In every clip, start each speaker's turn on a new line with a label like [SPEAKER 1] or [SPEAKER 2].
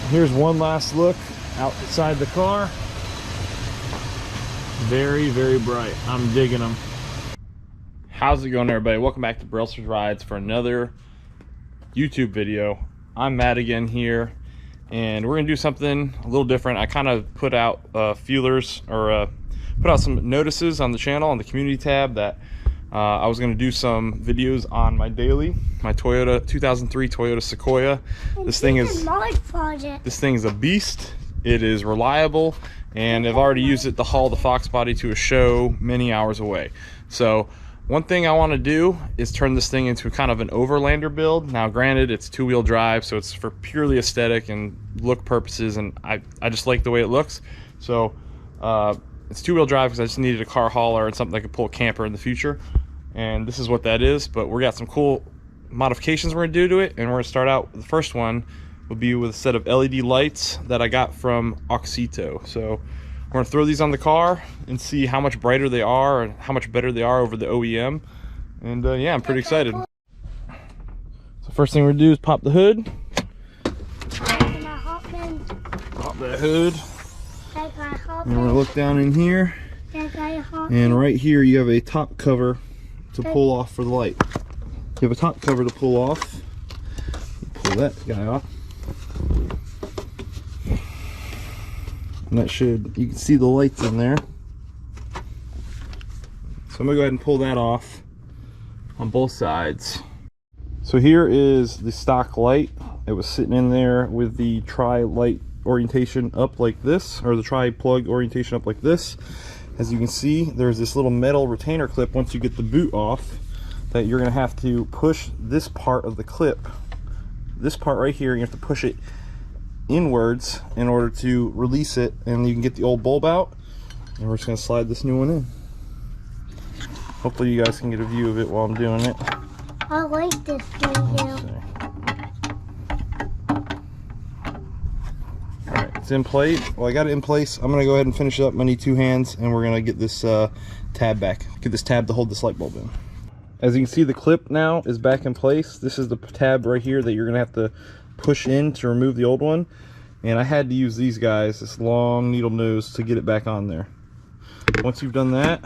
[SPEAKER 1] Here's one last look outside the car. Very, very bright. I'm digging them. How's it going, everybody? Welcome back to Brailsford Rides for another YouTube video. I'm Matt again here, and we're gonna do something a little different. I kind of put out feelers, or put out some notices on the channel, on the community tab, that I was gonna do some videos on my daily, my 2003 Toyota Sequoia. This thing is a beast. It is reliable, and I've already used it to haul the Fox body to a show many hours away. So one thing I want to do is turn this thing into kind of an overlander build. Now granted, it's two-wheel drive, so it's for purely aesthetic and look purposes, and I just like the way it looks. So it's two-wheel drive because I just needed a car hauler and something that could pull a camper in the future, and this is what that is. But we got some cool modifications we're gonna do to it, and we're gonna start out. The first one will be with a set of LED lights that I got from Oxito. So we're gonna throw these on the car and see how much brighter they are and how much better they are over the OEM. And yeah, I'm pretty excited. So first thing we're gonna do is pop the hood. Pop that hood. And we're gonna look down in here. And right here you have a top cover to pull off for the light. You have a top cover to pull off. Pull that guy off. And that should, you can see the lights in there. So I'm gonna go ahead and pull that off on both sides. So here is the stock light. It was sitting in there with the tri-light orientation up like this, or the tri-plug orientation up like this. As you can see, there's this little metal retainer clip once you get the boot off that you're gonna have to push this part of the clip. This part right here, you have to push it inwards in order to release it, and you can get the old bulb out. And we're just going to slide this new one in. Hopefully you guys can get a view of it while I'm doing it.
[SPEAKER 2] I like this video.
[SPEAKER 1] Alright, it's in place. Well, I got it in place. I'm going to go ahead and finish it up. I need two hands, and we're going to get this tab back. Get this tab to hold this light bulb in. As you can see, the clip now is back in place. This is the tab right here that you're going to have to push in to remove the old one, and I had to use these guys, this long needle nose, to get it back on there. Once you've done that,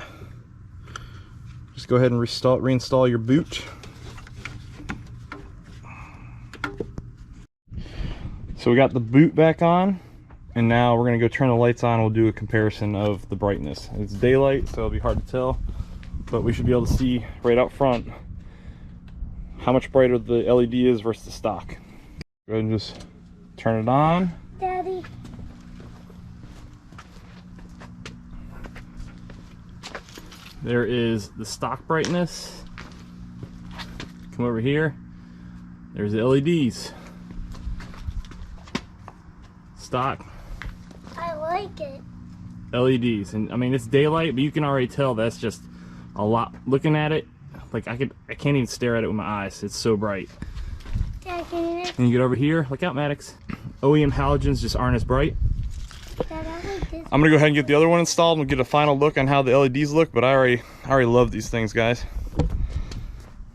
[SPEAKER 1] just go ahead and reinstall your boot. So we got the boot back on, and now we're going to go turn the lights on. We'll do a comparison of the brightness. It's daylight, so it'll be hard to tell, but we should be able to see right out front how much brighter the LED is versus the stock. Go ahead and just turn it on.
[SPEAKER 2] Daddy.
[SPEAKER 1] There is the stock brightness. Come over here. There's the LEDs. Stock.
[SPEAKER 2] I like it.
[SPEAKER 1] LEDs, and I mean, it's daylight, but you can already tell that's just a lot. Looking at it, like I can't even stare at it with my eyes. It's so bright. And you get over here, look out, Maddox. OEM halogens just aren't as bright. I'm gonna go ahead and get the other one installed and we'll get a final look on how the LEDs look, but I already love these things, guys.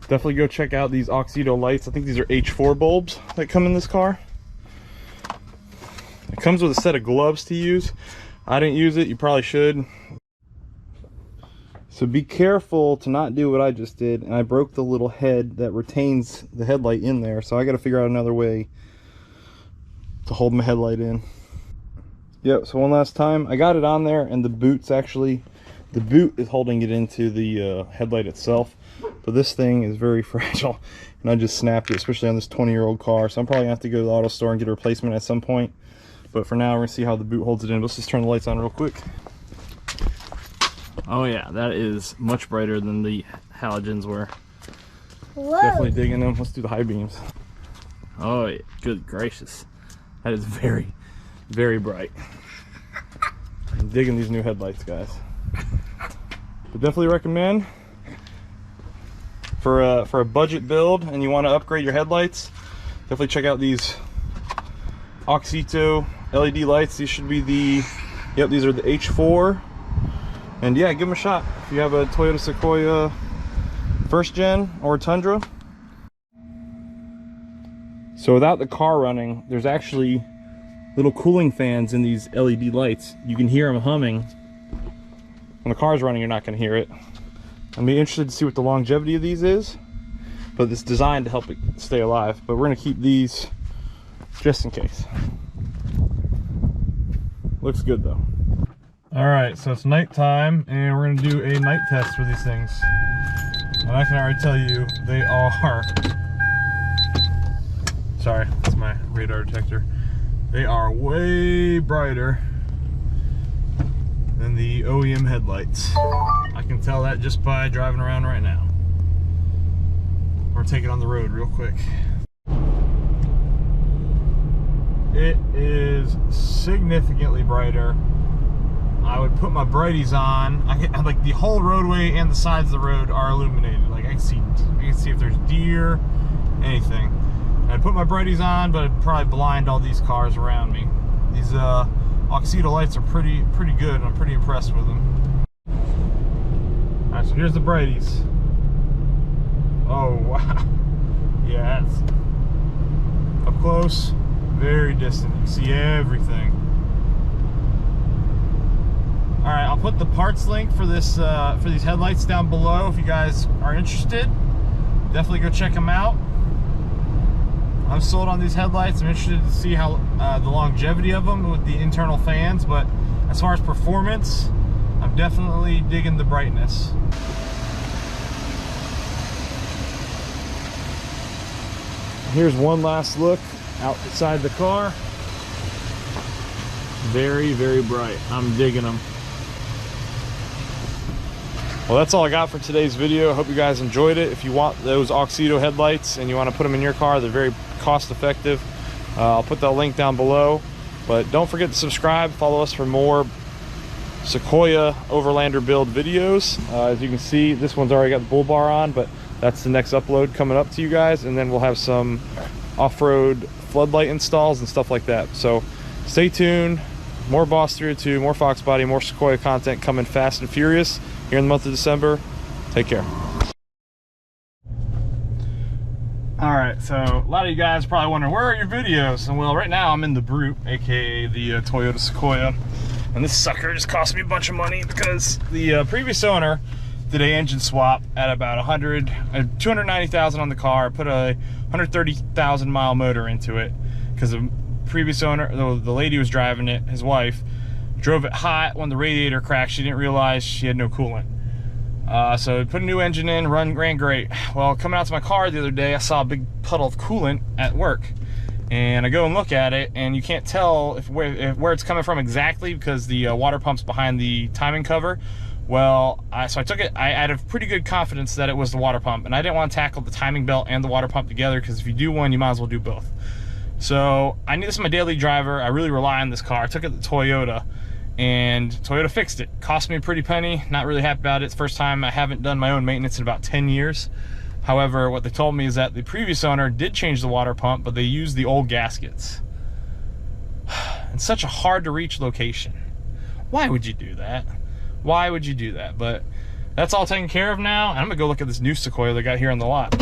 [SPEAKER 1] Definitely go check out these Oxito lights. I think these are H4 bulbs that come in this car. It comes with a set of gloves to use. I didn't use it, you probably should. So be careful to not do what I just did, and I broke the little head that retains the headlight in there, so I got to figure out another way to hold my headlight in. Yep, so one last time, I got it on there, and the boot is holding it into the headlight itself, but this thing is very fragile, and I just snapped it, especially on this 20-year-old car, so I'm probably going to have to go to the auto store and get a replacement at some point. But for now, we're going to see how the boot holds it in. Let's just turn the lights on real quick. Oh yeah, that is much brighter than the halogens were.
[SPEAKER 2] Whoa.
[SPEAKER 1] Definitely digging them. Let's do the high beams. Oh yeah, good gracious. That is very, very bright. I'm digging these new headlights, guys. But definitely recommend for a budget build and you want to upgrade your headlights, definitely check out these Oxito LED lights. These should be the, yep, these are the H4. And yeah, give them a shot if you have a Toyota Sequoia first gen or Tundra. So without the car running, there's actually little cooling fans in these LED lights. You can hear them humming. When the car's running, you're not going to hear it. I'm interested to see what the longevity of these is, but it's designed to help it stay alive. But we're going to keep these just in case. Looks good though. All right, so it's nighttime, and we're going to do a night test for these things. And I can already tell you, they are... Sorry, that's my radar detector. They are way brighter than the OEM headlights. I can tell that just by driving around right now. We're taking on the road real quick. It is significantly brighter. I would put my brighties on. Like the whole roadway and the sides of the road are illuminated. Like I can see if there's deer, anything. I'd put my brighties on, but I'd probably blind all these cars around me. These Oxedo lights are pretty good, and I'm pretty impressed with them. All right, so here's the brighties. Oh wow, yeah, it's up close, very distant. You can see everything. All right, I'll put the parts link for this for these headlights down below if you guys are interested. Definitely go check them out. I'm sold on these headlights. I'm interested to see how the longevity of them with the internal fans, but as far as performance, I'm definitely digging the brightness. Here's one last look outside the car. Very, very bright. I'm digging them. Well, that's all I got for today's video. I hope you guys enjoyed it. If you want those Oxedo headlights and you want to put them in your car, they're very cost effective. I'll put that link down below. But don't forget to subscribe. Follow us for more Sequoia Overlander build videos. As you can see, this one's already got the bull bar on, but that's the next upload coming up to you guys. And then we'll have some off-road floodlight installs and stuff like that. So stay tuned. More Boss 302, more Fox Body, more Sequoia content coming fast and furious here in the month of December. Take care. All right, so a lot of you guys are probably wondering, where are your videos? And well, right now I'm in the Brute, aka the Toyota Sequoia, and this sucker just cost me a bunch of money because the previous owner did a engine swap at about 290,000 on the car, put a 130,000 mile motor into it because the previous owner, the lady who was driving it, his wife, drove it hot. When the radiator cracked, she didn't realize she had no coolant. So put a new engine in, ran great. Well, coming out to my car the other day, I saw a big puddle of coolant at work. And I go and look at it, and you can't tell where it's coming from exactly because the water pump's behind the timing cover. Well, so I took it, I had a pretty good confidence that it was the water pump, and I didn't want to tackle the timing belt and the water pump together because if you do one, you might as well do both. So I need this as my daily driver. I really rely on this car. I took it to Toyota, and Toyota fixed it. Cost me a pretty penny. Not really happy about it. It's the first time I haven't done my own maintenance in about 10 years. However, what they told me is that the previous owner did change the water pump, but they used the old gaskets. It's such a hard to reach location. Why would you do that? Why would you do that? But that's all taken care of now. And I'm gonna go look at this new Sequoia they got here on the lot.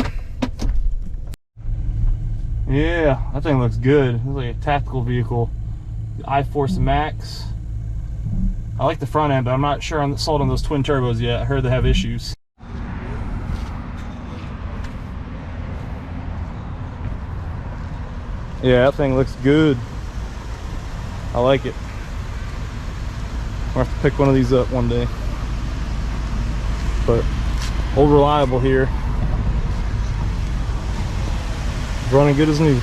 [SPEAKER 1] Yeah, that thing looks good. It's like a tactical vehicle. The I-Force Max. I like the front end, but I'm not sure I'm sold on those twin turbos yet. I heard they have issues. Yeah, that thing looks good. I like it. I'll have to pick one of these up one day. But old reliable here. It's running good as new.